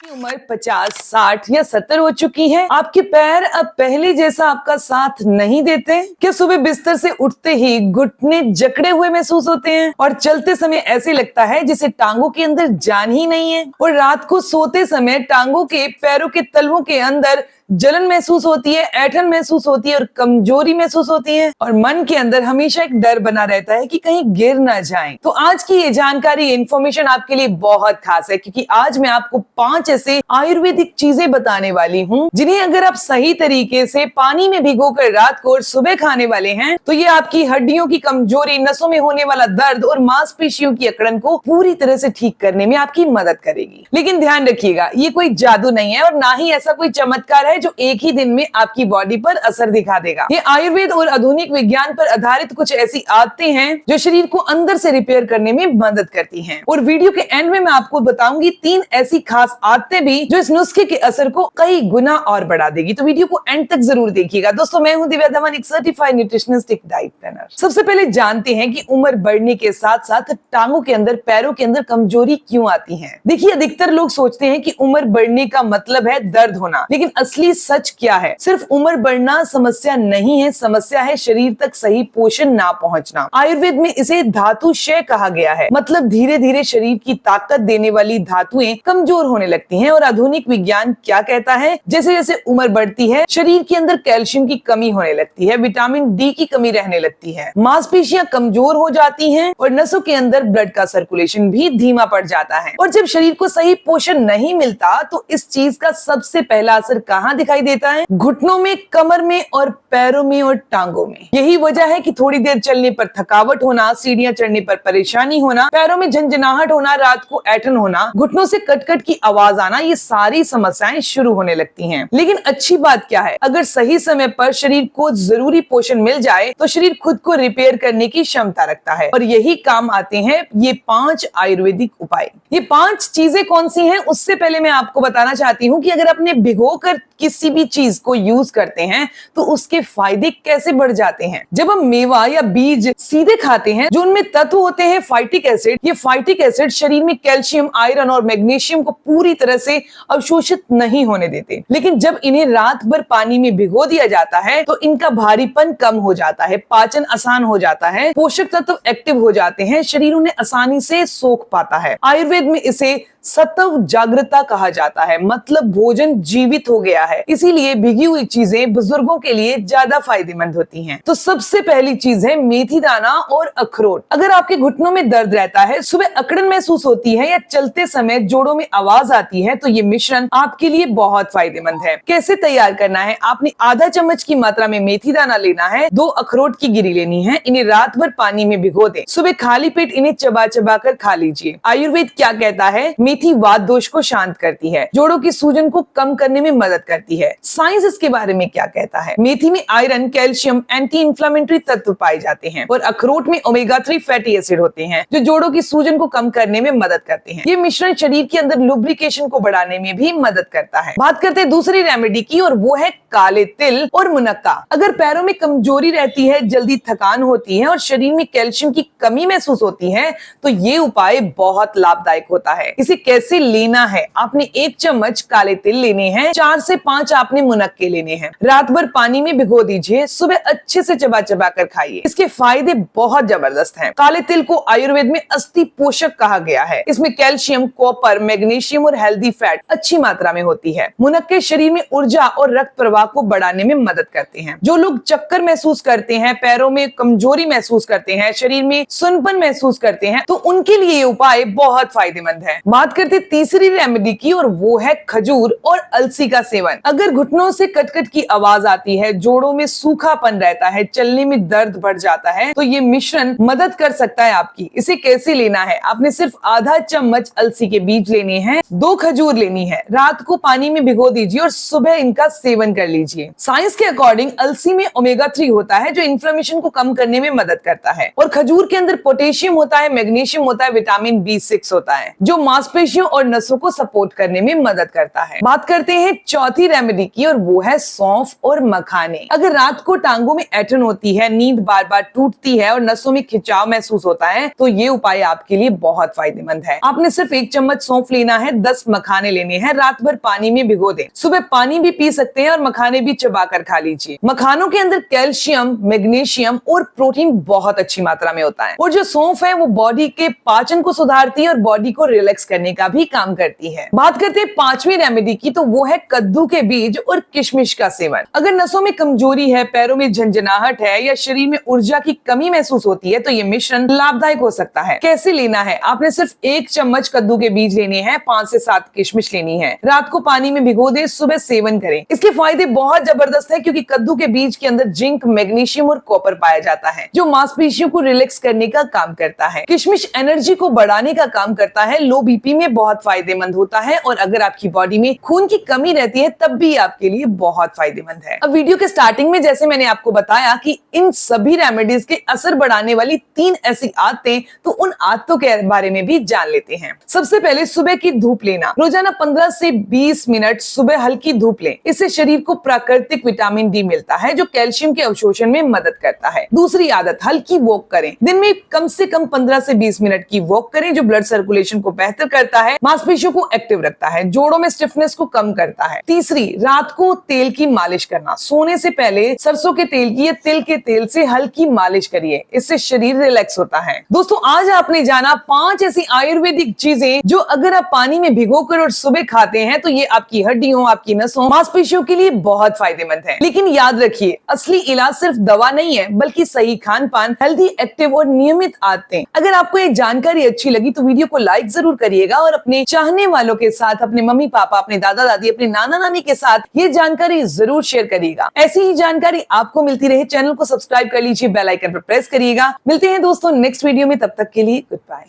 उम्र 50, 60 या 70 हो चुकी है। आपके पैर अब पहले जैसा आपका साथ नहीं देते। क्या सुबह बिस्तर से उठते ही घुटने जकड़े हुए महसूस होते हैं और चलते समय ऐसे लगता है जैसे टांगों के अंदर जान ही नहीं है, और रात को सोते समय टांगों के पैरों के तलवों के अंदर जलन महसूस होती है, ऐंठन महसूस होती है और कमजोरी महसूस होती है, और मन के अंदर हमेशा एक डर बना रहता है कि कहीं गिर ना जाएं। तो आज की ये जानकारी, इन्फॉर्मेशन आपके लिए बहुत खास है, क्योंकि आज मैं आपको 5 ऐसे आयुर्वेदिक चीजें बताने वाली हूँ जिन्हें अगर आप सही तरीके से पानी में भिगोकर रात को और सुबह खाने वाले हैं तो ये आपकी हड्डियों की कमजोरी, नसों में होने वाला दर्द और मांसपेशियों की अकड़न को पूरी तरह से ठीक करने में आपकी मदद करेगी। लेकिन ध्यान रखिएगा, ये कोई जादू नहीं है और ना ही ऐसा कोई चमत्कार है जो एक ही दिन में आपकी बॉडी पर असर दिखा देगा। ये आयुर्वेद और आधुनिक विज्ञान पर आधारित कुछ ऐसी आदतें हैं जो शरीर को अंदर से रिपेयर करने में मदद करती हैं। और वीडियो के एंड में मैं आपको बताऊंगी 3 ऐसी खास आदतें भी जो इस नुस्खे के असर को कई गुना और बढ़ा देगी। तो वीडियो को एंड तक जरूर देखिएगा। दोस्तों, मैं हूं दिव्या धवन, एक सर्टिफाइड न्यूट्रिशनिस्ट, एक डाइट प्लानर। सबसे पहले जानते हैं कि उम्र बढ़ने के साथ साथ टांगों के अंदर, पैरों के अंदर कमजोरी क्यों आती है। देखिए, अधिकतर लोग सोचते हैं कि उम्र बढ़ने का मतलब है दर्द होना, लेकिन असली सच क्या है? सिर्फ उम्र बढ़ना समस्या नहीं है, समस्या है शरीर तक सही पोषण ना पहुंचना। आयुर्वेद में इसे धातु क्षय कहा गया है, मतलब धीरे धीरे शरीर की ताकत देने वाली धातुएं कमजोर होने लगती हैं। और आधुनिक विज्ञान क्या कहता है? जैसे जैसे उम्र बढ़ती है शरीर के अंदर कैल्शियम की कमी होने लगती है, विटामिन डी की कमी रहने लगती है, मांसपेशियां कमजोर हो जाती हैं और नसों के अंदर ब्लड का सर्कुलेशन भी धीमा पड़ जाता है। और जब शरीर को सही पोषण नहीं मिलता तो इस चीज का सबसे पहला असर कहाँ दिखाई देता है? घुटनों में, कमर में और पैरों में और टांगों में। यही वजह है कि थोड़ी देर चलने पर थकावट होना, सीढ़ियां चढ़ने पर परेशानी होना, पैरों में झंझनाहट होना, रात को ऐंठन होना, घुटनों से कटकट की आवाज आना, ये सारी समस्याएं शुरू होने लगती हैं। लेकिन अच्छी बात क्या है? अगर सही समय पर शरीर को जरूरी पोषण मिल जाए तो शरीर खुद को रिपेयर करने की क्षमता रखता है, और यही काम आते हैं ये 5 आयुर्वेदिक उपाय। ये 5 चीजें कौन सी हैं? उससे पहले मैं आपको बताना चाहती हूँ कि अगर आपने भिगोकर किसी भी चीज को यूज करते हैं तो उसके फायदे कैसे बढ़ जाते हैं। जब हम मेवा या बीज सीधे खाते हैं, जो उनमें तत्व होते हैं फाइटिक एसिड, ये फाइटिक एसिड शरीर में कैल्शियम, आयरन और मैग्नीशियम को पूरी तरह से अवशोषित नहीं होने देते। लेकिन जब इन्हें रात भर पानी में भिगो दिया जाता है तो इनका भारीपन कम हो जाता है, पाचन आसान हो जाता है, पोषक तत्व एक्टिव हो जाते हैं, शरीर उन्हें आसानी से सोख पाता है। आयुर्वेद में इसे सत्व जागृता कहा जाता है, मतलब भोजन जीवित हो गया है। इसीलिए भिगी हुई चीजें बुजुर्गों के लिए ज्यादा फायदेमंद होती हैं। तो सबसे पहली चीज है मेथी दाना और अखरोट। अगर आपके घुटनों में दर्द रहता है, सुबह अकड़न महसूस होती है या चलते समय जोड़ों में आवाज आती है, तो ये मिश्रण आपके लिए बहुत फायदेमंद है। कैसे तैयार करना है? आपने आधा चम्मच की मात्रा में मेथी दाना लेना है, 2 अखरोट की गिरी लेनी है, इन्हें रात भर पानी में भिगो दें, सुबह खाली पेट इन्हें चबा चबा कर खा लीजिए। आयुर्वेद क्या कहता है? मेथी वात दोष को शांत करती है, जोड़ों की सूजन को कम करने में मदद करती है। साइंस इसके बारे में क्या कहता है? मेथी में आयरन, कैल्शियम, एंटी इंफ्लेमेटरी तत्व पाए जाते हैं, और अखरोट में ओमेगा 3 फैटी एसिड होते हैं जो जोड़ों की सूजन को कम करने में मदद करते हैं। ये मिश्रण शरीर के अंदर लुब्रिकेशन को बढ़ाने में भी मदद करता है। बात करते हैं दूसरी रेमेडी की, और वो है काले तिल और मुनक्का। अगर पैरों में कमजोरी रहती है, जल्दी थकान होती है और शरीर में कैल्शियम की कमी महसूस होती है तो ये उपाय बहुत लाभदायक होता है। इसे कैसे लेना है? आपने 1 चम्मच काले तिल लेने हैं, 4 से 5 आपने मुनक्के लेने हैं, रात भर पानी में भिगो दीजिए, सुबह अच्छे से चबा चबा कर खाइए। इसके फायदे बहुत जबरदस्त हैं। काले तिल को आयुर्वेद में अस्थि पोषक कहा गया है। इसमें कैल्शियम, कॉपर, मैग्नीशियम और हेल्दी फैट अच्छी मात्रा में होती है। मुनक्के शरीर में ऊर्जा और रक्त प्रवाह को बढ़ाने में मदद करते हैं। जो लोग चक्कर महसूस करते हैं, पैरों में कमजोरी महसूस करते हैं, शरीर में सुनपन महसूस करते हैं, तो उनके लिए ये उपाय बहुत फायदेमंद है। बात करते तीसरी रेमेडी की, और वो है खजूर और अलसी का सेवन। अगर घुटनों से कटकट की आवाज आती है, जोड़ों में सूखापन रहता है, चलने में दर्द बढ़ जाता है, तो ये मिश्रण मदद कर सकता है आपकी। इसे कैसे लेना है? आपने सिर्फ आधा चम्मच अलसी के बीज लेने हैं, 2 खजूर लेनी है, रात को पानी में भिगो दीजिए और सुबह इनका सेवन कर लीजिए। साइंस के अकॉर्डिंग अलसी में ओमेगा 3 होता है जो इन्फ्लेमेशन को कम करने में मदद करता है, और खजूर के अंदर पोटेशियम होता है, मैग्नीशियम होता है, विटामिन B6 होता है जो मांसपेशियों और नसों को सपोर्ट करने में मदद करता है। बात करते हैं चौथी रेमेडी की, और वो है सौंफ और मखाने। अगर रात को टांगों में ऐंठन होती है, नींद बार बार टूटती है और नसों में खिंचाव महसूस होता है, तो ये उपाय आपके लिए बहुत फायदेमंद है। आपने सिर्फ 1 चम्मच सौंफ लेना है, 10 मखाने लेने हैं, रात भर पानी में भिगो दें। सुबह पानी भी पी सकते हैं और मखाने भी चबाकर खा लीजिए। मखानों के अंदर कैल्शियम, मैग्नीशियम और प्रोटीन बहुत अच्छी मात्रा में होता है, और जो सौंफ है वो बॉडी के पाचन को सुधारती है और बॉडी को रिलैक्स करने का भी काम करती है। बात करते हैं 5वीं रेमेडी की, तो वो है कद्दू के बीज और किशमिश का सेवन। अगर नसों में कमजोरी है, पैरों में झंझनाहट है या शरीर में ऊर्जा की कमी महसूस होती है, तो ये मिश्रण लाभदायक हो सकता है। कैसे लेना है? आपने सिर्फ 1 चम्मच कद्दू के बीज लेने हैं, 5 से 7 किशमिश लेनी है, रात को पानी में भिगो दे, सुबह सेवन करें। इसके फायदे बहुत जबरदस्त है, क्योंकि कद्दू के बीज के अंदर जिंक, मैग्नीशियम और कॉपर पाया जाता है, जो मांसपेशियों को रिलैक्स करने का काम करता है। किशमिश एनर्जी को बढ़ाने का काम करता है, लो बीपी में बहुत फायदेमंद होता है, और अगर आपकी बॉडी में खून की कमी रहती है तब भी आपके लिए बहुत फायदेमंद है। अब वीडियो के स्टार्टिंग में जैसे मैंने आपको बताया कि इन सभी रेमेडीज के असर बढ़ाने वाली 3 ऐसी आदतें, तो उन आदतों के बारे में भी जान लेते हैं। सबसे पहले सुबह की धूप लेना। रोजाना 15 से 20 मिनट सुबह हल्की धूप लें। इससे शरीर को प्राकृतिक विटामिन डी मिलता है, जो कैल्शियम के अवशोषण में मदद करता है। दूसरी आदत, हल्की वॉक करें। दिन में कम से कम 15 से 20 मिनट की वॉक करें, जो ब्लड सर्कुलेशन को बेहतर करता है, मांसपेशियों को एक्टिव रखता है, जोड़ों में स्टिफनेस को कम करता है। तीसरी, रात को तेल की मालिश करना। सोने से पहले सरसों के तेल की या तिल के तेल से हल्की मालिश करिए, इससे शरीर रिलैक्स होता है। दोस्तों, आज आपने जाना 5 ऐसी आयुर्वेदिक चीजें जो अगर आप पानी में भिगोकर और सुबह खाते हैं, तो ये आपकी हड्डियों, आपकी नसों, मांसपेशियों के लिए बहुत फायदेमंद है। लेकिन याद रखिए, असली इलाज सिर्फ दवा नहीं है, बल्कि सही खान पान, हेल्दी, एक्टिव और नियमित आदतें। अगर आपको ये जानकारी अच्छी लगी तो वीडियो को लाइक जरूर करिएगा, और अपने चाहने वालों के साथ, अपने मम्मी पापा, अपने दादा दादी, अपने नाना नानी के साथ ये जानकारी जरूर शेयर करिएगा। ऐसी ही जानकारी आपको मिलती रहे, चैनल को सब्सक्राइब कर लीजिए, बेल आइकन पर प्रेस करिएगा। मिलते हैं दोस्तों नेक्स्ट वीडियो में, तब तक के लिए गुड बाय।